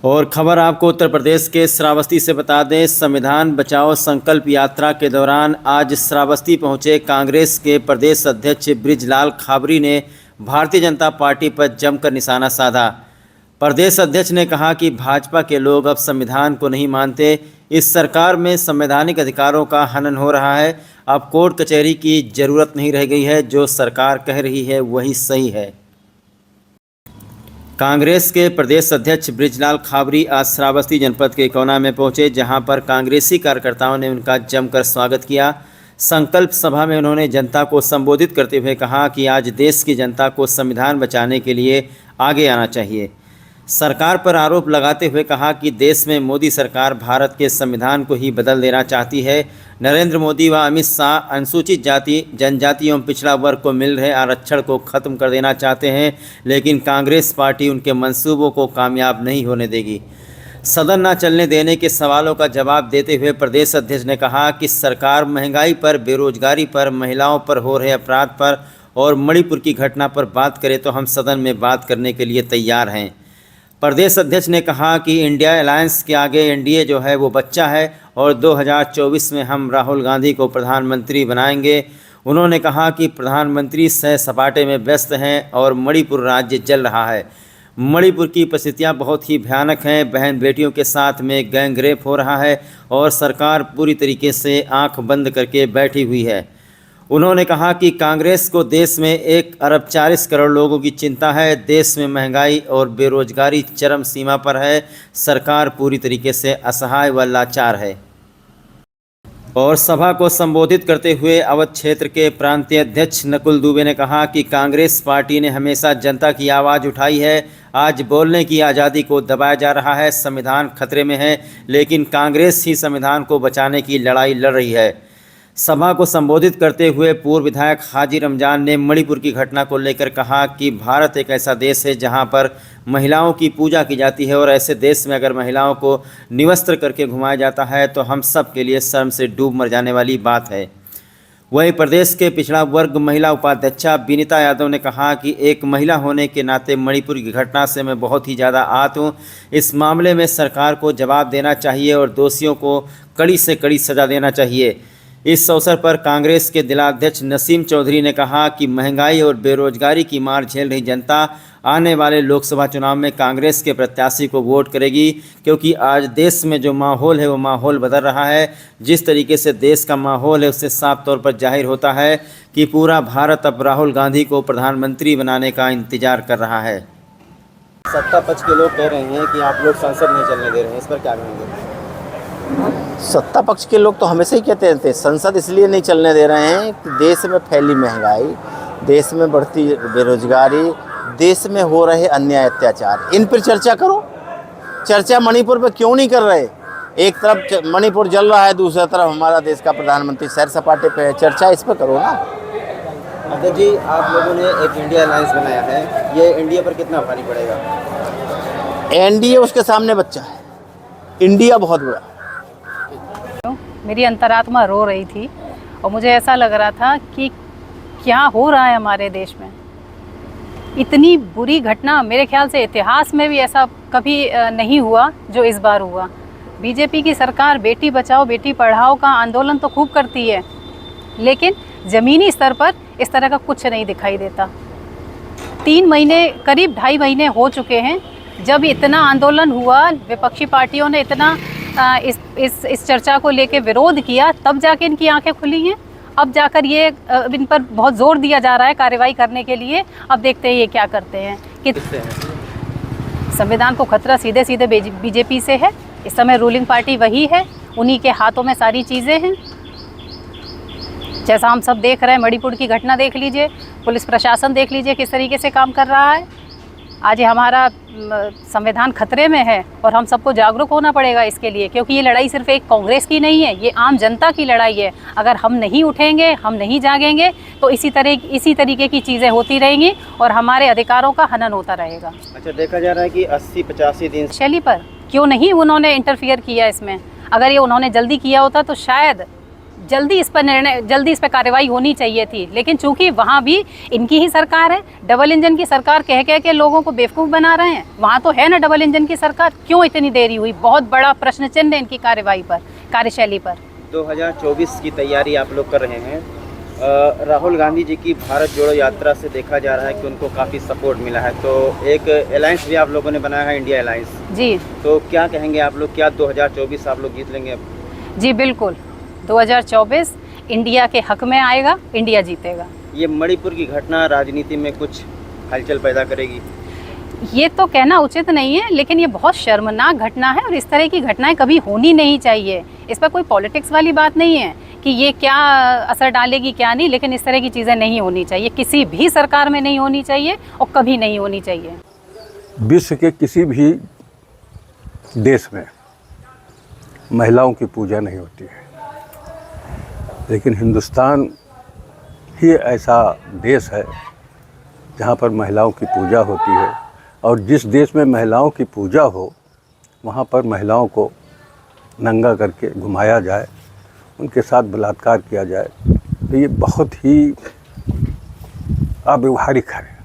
और खबर आपको उत्तर प्रदेश के श्रावस्ती से बता दें। संविधान बचाओ संकल्प यात्रा के दौरान आज श्रावस्ती पहुंचे कांग्रेस के प्रदेश अध्यक्ष बृजलाल खाबरी ने भारतीय जनता पार्टी पर जमकर निशाना साधा। प्रदेश अध्यक्ष ने कहा कि भाजपा के लोग अब संविधान को नहीं मानते। इस सरकार में संवैधानिक अधिकारों का हनन हो रहा है। अब कोर्ट कचहरी की जरूरत नहीं रह गई है। जो सरकार कह रही है वही सही है। कांग्रेस के प्रदेश अध्यक्ष बृजलाल खाबरी आज श्रावस्ती जनपद के इकौना में पहुंचे, जहां पर कांग्रेसी कार्यकर्ताओं ने उनका जमकर स्वागत किया। संकल्प सभा में उन्होंने जनता को संबोधित करते हुए कहा कि आज देश की जनता को संविधान बचाने के लिए आगे आना चाहिए। सरकार पर आरोप लगाते हुए कहा कि देश में मोदी सरकार भारत के संविधान को ही बदल देना चाहती है। नरेंद्र मोदी व अमित शाह अनुसूचित जाति, जनजाति एवं पिछड़ा वर्ग को मिल रहे आरक्षण को खत्म कर देना चाहते हैं, लेकिन कांग्रेस पार्टी उनके मंसूबों को कामयाब नहीं होने देगी। सदन न चलने देने के सवालों का जवाब देते हुए प्रदेश अध्यक्ष ने कहा कि सरकार महंगाई पर, बेरोजगारी पर, महिलाओं पर हो रहे अपराध पर और मणिपुर की घटना पर बात करे तो हम सदन में बात करने के लिए तैयार हैं। प्रदेश अध्यक्ष ने कहा कि इंडिया अलायंस के आगे एनडीए जो है वो बच्चा है और 2024 में हम राहुल गांधी को प्रधानमंत्री बनाएंगे। उन्होंने कहा कि प्रधानमंत्री सह सपाटे में व्यस्त हैं और मणिपुर राज्य जल रहा है। मणिपुर की परिस्थितियां बहुत ही भयानक हैं। बहन बेटियों के साथ में गैंग रेप हो रहा है और सरकार पूरी तरीके से आंख बंद करके बैठी हुई है। उन्होंने कहा कि कांग्रेस को देश में 1 अरब 40 करोड़ लोगों की चिंता है। देश में महंगाई और बेरोजगारी चरम सीमा पर है। सरकार पूरी तरीके से असहाय व लाचार है। और सभा को संबोधित करते हुए अवध क्षेत्र के प्रांतीय अध्यक्ष नकुल दुबे ने कहा कि कांग्रेस पार्टी ने हमेशा जनता की आवाज़ उठाई है। आज बोलने की आज़ादी को दबाया जा रहा है। संविधान खतरे में है, लेकिन कांग्रेस ही संविधान को बचाने की लड़ाई लड़ रही है। सभा को संबोधित करते हुए पूर्व विधायक हाजी रमजान ने मणिपुर की घटना को लेकर कहा कि भारत एक ऐसा देश है जहां पर महिलाओं की पूजा की जाती है और ऐसे देश में अगर महिलाओं को निवस्त्र करके घुमाया जाता है तो हम सब के लिए शर्म से डूब मर जाने वाली बात है। वहीं प्रदेश के पिछड़ा वर्ग महिला उपाध्यक्षा विनीता यादव ने कहा कि एक महिला होने के नाते मणिपुर की घटना से मैं बहुत ही ज़्यादा आहत हूँ। इस मामले में सरकार को जवाब देना चाहिए और दोषियों को कड़ी से कड़ी सज़ा देना चाहिए। इस अवसर पर कांग्रेस के जिलाध्यक्ष नसीम चौधरी ने कहा कि महंगाई और बेरोजगारी की मार झेल रही जनता आने वाले लोकसभा चुनाव में कांग्रेस के प्रत्याशी को वोट करेगी, क्योंकि आज देश में जो माहौल है वो माहौल बदल रहा है। जिस तरीके से देश का माहौल है उससे साफ तौर पर जाहिर होता है कि पूरा भारत अब राहुल गांधी को प्रधानमंत्री बनाने का इंतजार कर रहा है। सत्ता पक्ष के लोग कह रहे हैं कि आप लोग संसद नहीं चलने दे रहे हैं, इस पर क्या कहेंगे? सत्ता पक्ष के लोग तो हमेशा ही कहते थे संसद इसलिए नहीं चलने दे रहे हैं कि देश में फैली महंगाई, देश में बढ़ती बेरोजगारी, देश में हो रहे अन्याय अत्याचार, इन पर चर्चा करो। चर्चा मणिपुर पे क्यों नहीं कर रहे? एक तरफ मणिपुर जल रहा है, दूसरी तरफ हमारा देश का प्रधानमंत्री सैर सपाटे पे है। चर्चा इस पर करो ना। अध्यक्ष जी, आप लोगों ने एक इंडिया अलायंस बनाया है, ये इंडिया पर कितना भारी पड़ेगा? एनडीए उसके सामने बच्चा है, इंडिया बहुत बड़ा। मेरी अंतरात्मा रो रही थी और मुझे ऐसा लग रहा था कि क्या हो रहा है हमारे देश में। इतनी बुरी घटना मेरे ख्याल से इतिहास में भी ऐसा कभी नहीं हुआ जो इस बार हुआ। बीजेपी की सरकार बेटी बचाओ बेटी पढ़ाओ का आंदोलन तो खूब करती है, लेकिन ज़मीनी स्तर पर इस तरह का कुछ नहीं दिखाई देता। 3 महीने, करीब 2.5 महीने हो चुके हैं जब इतना आंदोलन हुआ, विपक्षी पार्टियों ने इतना इस चर्चा को लेके विरोध किया, तब जाके इनकी आंखें खुली हैं। अब जाकर ये इन पर बहुत जोर दिया जा रहा है कार्रवाई करने के लिए। अब देखते हैं ये क्या करते हैं कि संविधान को खतरा सीधे सीधे बीजेपी से है। इस समय रूलिंग पार्टी वही है, उन्हीं के हाथों में सारी चीज़ें हैं। जैसा हम सब देख रहे हैं, मणिपुर की घटना देख लीजिए, पुलिस प्रशासन देख लीजिए किस तरीके से काम कर रहा है। आज हमारा संविधान खतरे में है और हम सबको जागरूक होना पड़ेगा इसके लिए, क्योंकि ये लड़ाई सिर्फ एक कांग्रेस की नहीं है, ये आम जनता की लड़ाई है। अगर हम नहीं उठेंगे, हम नहीं जागेंगे तो इसी तरीके की चीज़ें होती रहेंगी और हमारे अधिकारों का हनन होता रहेगा। अच्छा, देखा जा रहा है कि 80-85 दिन शैली पर क्यों नहीं उन्होंने इंटरफियर किया इसमें। अगर ये उन्होंने जल्दी किया होता तो शायद जल्दी इस पर कार्रवाई होनी चाहिए थी। लेकिन चूंकि वहाँ भी इनकी ही सरकार है, डबल इंजन की सरकार कह के लोगों को बेवकूफ़ बना रहे हैं। वहाँ तो है ना डबल इंजन की सरकार, क्यों इतनी देरी हुई? बहुत बड़ा प्रश्न चिन्ह है इनकी कार्रवाई पर, कार्यशैली पर। 2024 की तैयारी आप लोग कर रहे हैं। राहुल गांधी जी की भारत जोड़ो यात्रा से देखा जा रहा है कि उनको काफ़ी सपोर्ट मिला है, तो एक अलायंस भी आप लोगों ने बनाया है, इंडिया अलायंस जी। तो क्या कहेंगे आप लोग, क्या 2024 आप लोग जीत लेंगे? जी बिल्कुल, 2024 इंडिया के हक में आएगा, इंडिया जीतेगा। ये मणिपुर की घटना राजनीति में कुछ हलचल पैदा करेगी? ये तो कहना उचित नहीं है, लेकिन ये बहुत शर्मनाक घटना है और इस तरह की घटनाएं कभी होनी नहीं चाहिए। इस पर कोई पॉलिटिक्स वाली बात नहीं है कि ये क्या असर डालेगी क्या नहीं, लेकिन इस तरह की चीज़ें नहीं होनी चाहिए, किसी भी सरकार में नहीं होनी चाहिए और कभी नहीं होनी चाहिए। विश्व के किसी भी देश में महिलाओं की पूजा नहीं होती है, लेकिन हिंदुस्तान ही ऐसा देश है जहाँ पर महिलाओं की पूजा होती है। और जिस देश में महिलाओं की पूजा हो वहाँ पर महिलाओं को नंगा करके घुमाया जाए, उनके साथ बलात्कार किया जाए, तो ये बहुत ही अव्यवहारिक है।